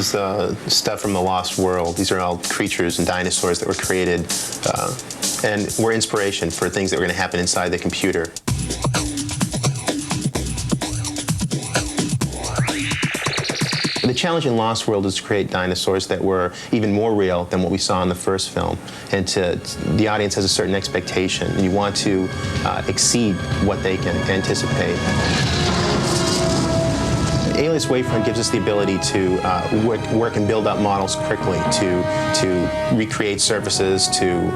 This is stuff from the Lost World. These are all creatures and dinosaurs that were created and were inspiration for things that were going to happen inside the computer. The challenge in Lost World is to create dinosaurs that were even more real than what we saw in the first film. And the audience has a certain expectation, and you want to exceed what they can anticipate. Alias Wavefront gives us the ability to work and build up models quickly, to recreate surfaces, to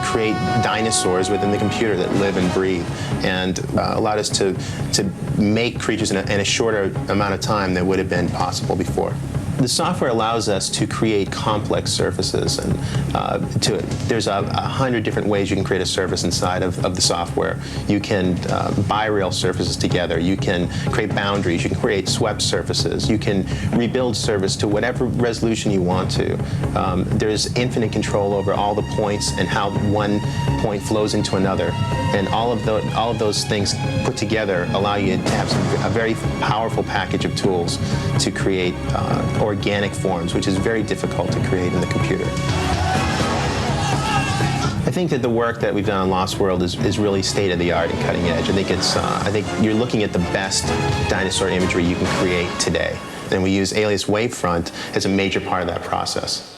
create dinosaurs within the computer that live and breathe, and allowed us to make creatures in a shorter amount of time than would have been possible before. The software allows us to create complex surfaces, and there's 100 different ways you can create a surface inside of the software. You can bi-rail surfaces together. You can create boundaries. You can create swept surfaces. You can rebuild surface to whatever resolution you want to. There's infinite control over all the points and how one point flows into another, and all of those things put together allow you to have a very powerful package of tools to create organic forms, which is very difficult to create in the computer. I think that the work that we've done on Lost World is really state-of-the-art and cutting edge. I think you're looking at the best dinosaur imagery you can create today, and we use Alias Wavefront as a major part of that process.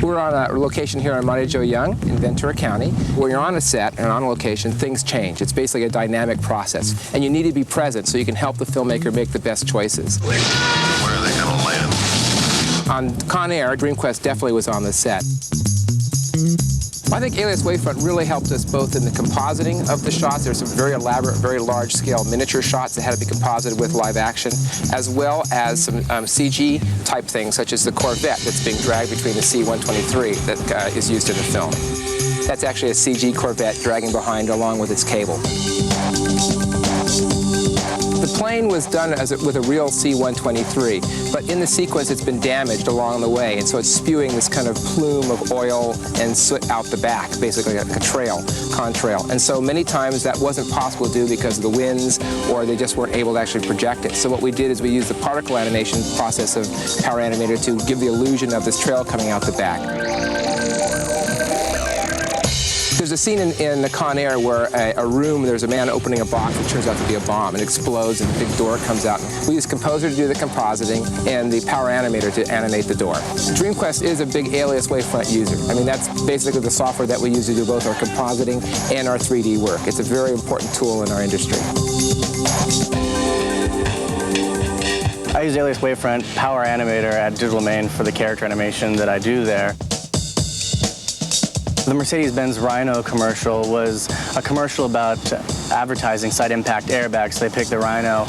We're on a location here on Monte Joe Young in Ventura County. When you're on a set and on a location, things change. It's basically a dynamic process, and you need to be present so you can help the filmmaker make the best choices. Where are they going to land? On Con Air, DreamQuest definitely was on the set. I think Alias Wavefront really helped us both in the compositing of the shots. There's some very elaborate, very large-scale miniature shots that had to be composited with live action, as well as some CG-type things, such as the Corvette that's being dragged between the C-123 that is used in the film. That's actually a CG Corvette dragging behind along with its cable. The plane was done with a real C-123, but in the sequence it's been damaged along the way, and so it's spewing this kind of plume of oil and soot out the back, basically like a trail, contrail. And so many times that wasn't possible to do because of the winds, or they just weren't able to actually project it. So what we did is we used the particle animation process of PowerAnimator to give the illusion of this trail coming out the back. There's a scene in the Con Air where a room, there's a man opening a box that turns out to be a bomb. It explodes and the big door comes out. We use Composer to do the compositing and the PowerAnimator to animate the door. DreamQuest is a big Alias wavefront user. I mean, that's basically the software that we use to do both our compositing and our 3D work. It's a very important tool in our industry. I use Alias wavefront PowerAnimator at Digital Main for the character animation that I do there. The Mercedes-Benz Rhino commercial was a commercial about advertising side impact airbags. So they picked the Rhino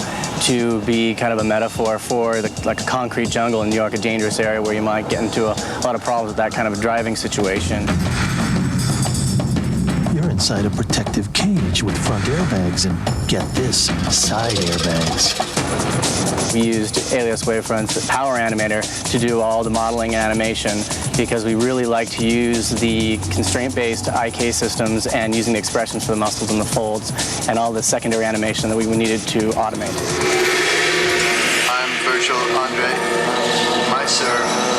to be kind of a metaphor for like a concrete jungle in New York, a dangerous area where you might get into a lot of problems with that kind of a driving situation. You're inside a protective cage with front airbags and, get this, side airbags. We used Alias wavefront's PowerAnimator to do all the modeling and animation because we really like to use the constraint-based IK systems and using the expressions for the muscles and the folds and all the secondary animation that we needed to automate. I'm Virtual Andre. My serve.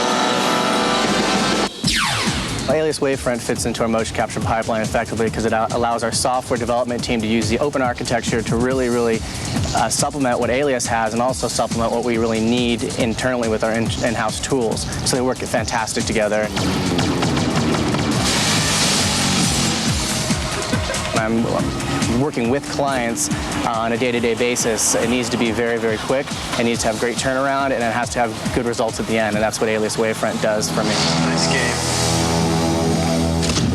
Alias wavefront fits into our motion capture pipeline effectively because it allows our software development team to use the open architecture to really supplement what Alias has and also supplement what we really need internally with our in-house tools. So they work fantastic together. When I'm working with clients on a day-to-day basis, it needs to be very quick, it needs to have great turnaround, and it has to have good results at the end, and that's what Alias wavefront does for me. Nice game.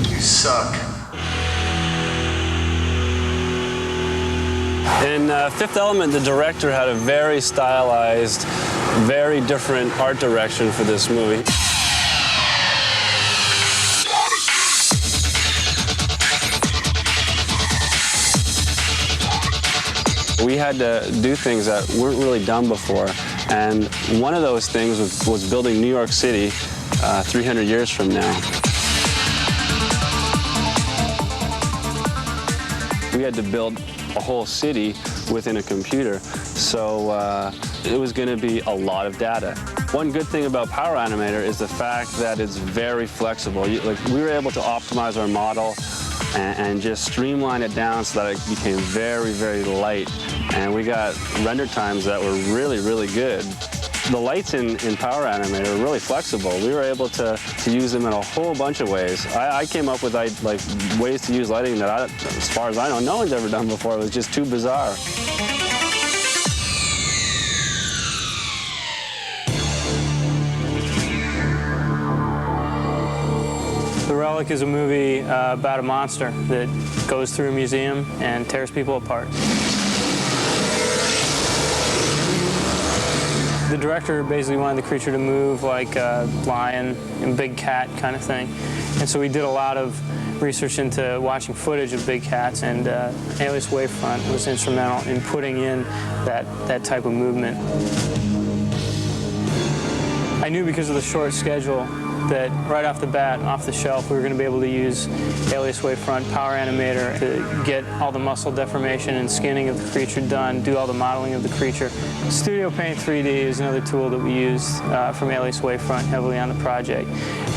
You suck. In Fifth Element, the director had a very stylized, very different art direction for this movie. We had to do things that weren't really done before, and one of those things was building New York City 300 years from now. We had to build a whole city within a computer, so it was going to be a lot of data. One good thing about PowerAnimator is the fact that it's very flexible. We were able to optimize our model and just streamline it down so that it became very light, and we got render times that were really good. The lights in PowerAnimator are really flexible. We were able to use them in a whole bunch of ways. I came up with like ways to use lighting that, as far as I know, no one's ever done before. It was just too bizarre. The Relic is a movie about a monster that goes through a museum and tears people apart. The director basically wanted the creature to move like a lion and big cat kind of thing. And so we did a lot of research into watching footage of big cats, and Alias wavefront was instrumental in putting in that type of movement. I knew because of the short schedule that right off the bat, off the shelf, we were going to be able to use Alias wavefront PowerAnimator to get all the muscle deformation and skinning of the creature done, do all the modeling of the creature. Studio Paint 3D is another tool that we used from Alias wavefront heavily on the project.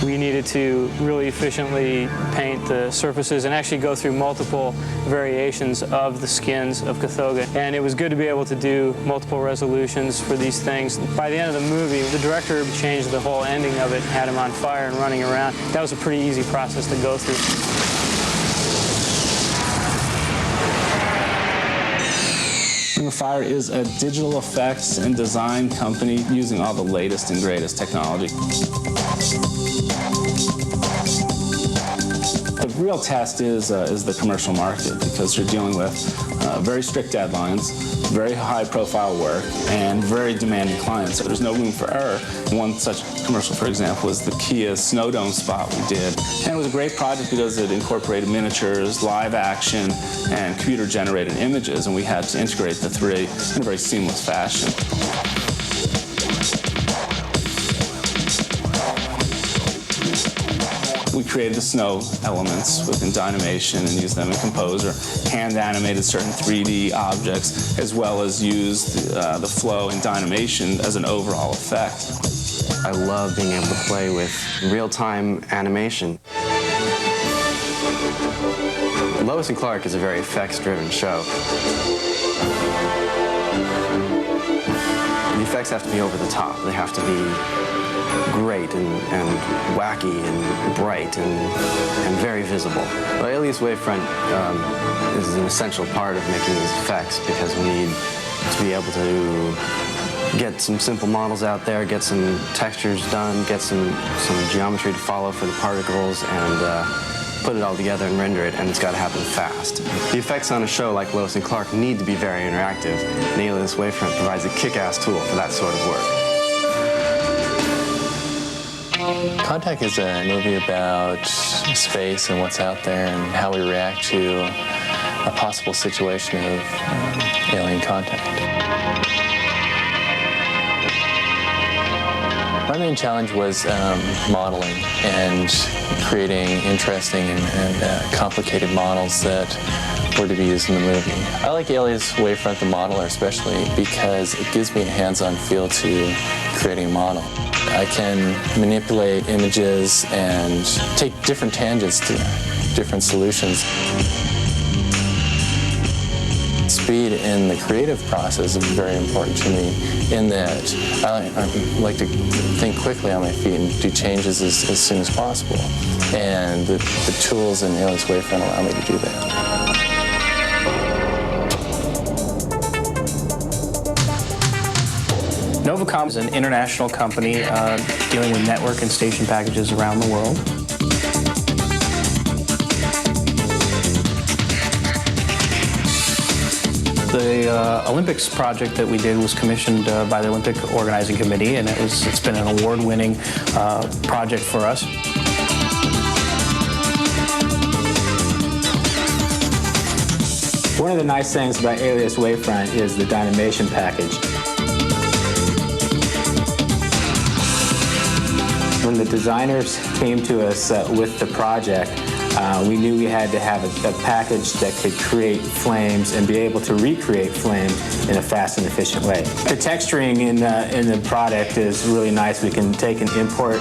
We needed to really efficiently paint the surfaces and actually go through multiple variations of the skins of Cathoga. And it was good to be able to do multiple resolutions for these things. By the end of the movie, the director changed the whole ending of it, had him on fire and running around. That was a pretty easy process to go through. Ring of Fire is a digital effects and design company using all the latest and greatest technology. The real test is the commercial market, because you're dealing with very strict deadlines, very high-profile work, and very demanding clients. So there's no room for error. One such commercial, for example, is the Kia Snow Dome spot we did. And it was a great project because it incorporated miniatures, live action, and computer-generated images, and we had to integrate the three in a very seamless fashion. We created the snow elements within Dynamation and used them in Composer, hand animated certain 3D objects, as well as used the flow in Dynamation as an overall effect. I love being able to play with real-time animation. Lois and Clark is a very effects-driven show. The effects have to be over the top. They have to be great and wacky and bright and very visible. Well, Alias Wavefront is an essential part of making these effects, because we need to be able to get some simple models out there, get some textures done, get some geometry to follow for the particles, and put it all together and render it, and it's got to happen fast. The effects on a show like Lois and Clark need to be very interactive, and Alias Wavefront provides a kick-ass tool for that sort of work. Contact is a movie about space and what's out there and how we react to a possible situation of alien contact. My main challenge was modeling and creating interesting and complicated models that were to be used in the movie. I like Alias Wavefront the modeler especially because it gives me a hands-on feel to creating a model. I can manipulate images and take different tangents to different solutions. Speed in the creative process is very important to me in that I like to think quickly on my feet and do changes as soon as possible. And the tools in Alias Wavefront allow me to do that. Novacom is an international company dealing with network and station packages around the world. The Olympics project that we did was commissioned by the Olympic Organizing Committee, and it's been an award-winning project for us. One of the nice things about Alias Wavefront is the Dynamation package. When the designers came to us with the project, we knew we had to have a package that could create flames and be able to recreate flames in a fast and efficient way. The texturing in the product is really nice. We can take and import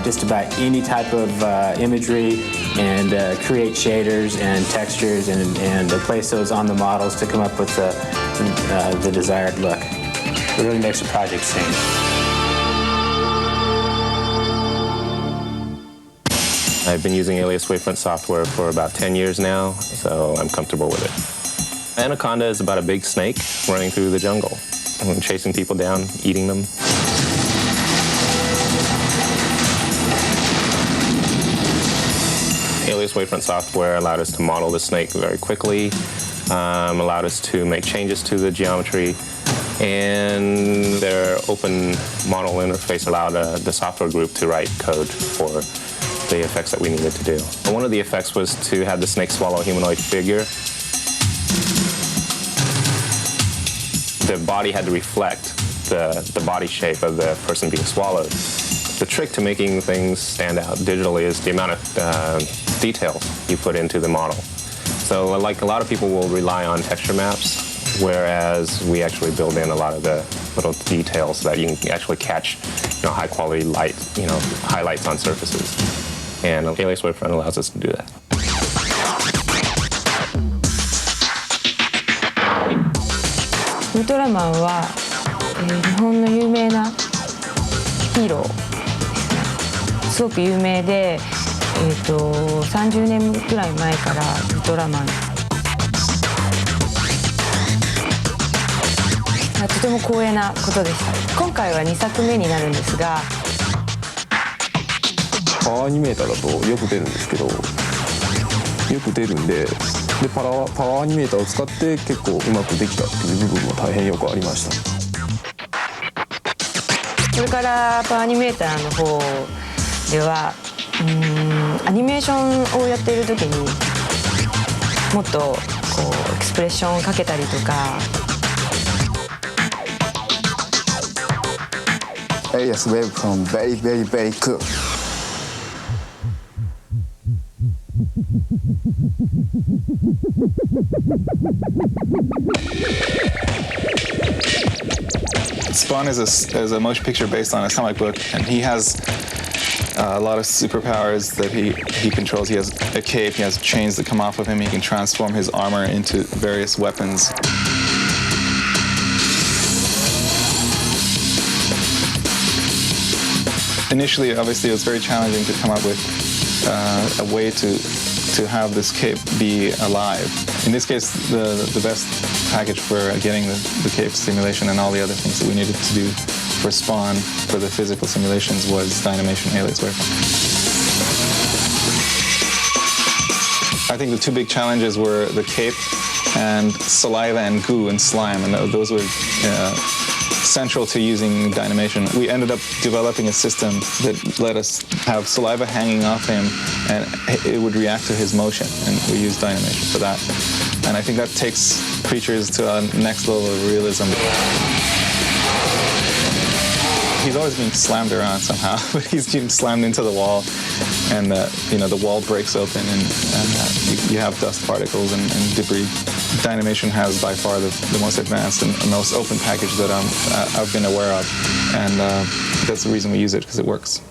just about any type of imagery and create shaders and textures and place those on the models to come up with the desired look. It really makes the project sing. I've been using Alias Wavefront software for about 10 years now, so I'm comfortable with it. Anaconda is about a big snake running through the jungle, and chasing people down, eating them. Alias Wavefront software allowed us to model the snake very quickly, allowed us to make changes to the geometry, and their open model interface allowed the software group to write code for the effects that we needed to do. One of the effects was to have the snake swallow a humanoid figure. The body had to reflect the body shape of the person being swallowed. The trick to making things stand out digitally is the amount of detail you put into the model. So like a lot of people will rely on texture maps, whereas we actually build in a lot of the little details so that you can actually catch high quality light, highlights on surfaces. And Alias Wavefront allows us to do that. ウルトラマンは、日本の有名なヒーローですね。すごく有名で、30年ぐらい前からウルトラマンとても光栄なことでした。今回は2作目になるんですが、パワーアニメーターだとよく出るんですけど、よく出るんで、パワーアニメーターを使って結構うまくできたっていう部分も大変よくありました。それからパワーアニメーターの方ではアニメーションをやっている時にもっとこうエクスプレッションをかけたりとか。Alias wavefront very cool. Spawn is a motion picture based on a comic book, and he has a lot of superpowers that he controls. He has a cape, he has chains that come off of him, he can transform his armor into various weapons. Initially, obviously, it was very challenging to come up with a way to have this cape be alive. In this case, the best package for getting the cape simulation and all the other things that we needed to do for Spawn for the physical simulations was Dynamation Alias Wavefront. I think the two big challenges were the cape and saliva and goo and slime, and those were central to using Dynamation. We ended up developing a system that let us have saliva hanging off him, and it would react to his motion, and we used Dynamation for that. And I think that takes creatures to a next level of realism. He's always being slammed around somehow, but he's being slammed into the wall, and the wall breaks open, and you have dust particles and debris. Dynamation has by far the most advanced and most open package that I've been aware of, and that's the reason we use it, because it works.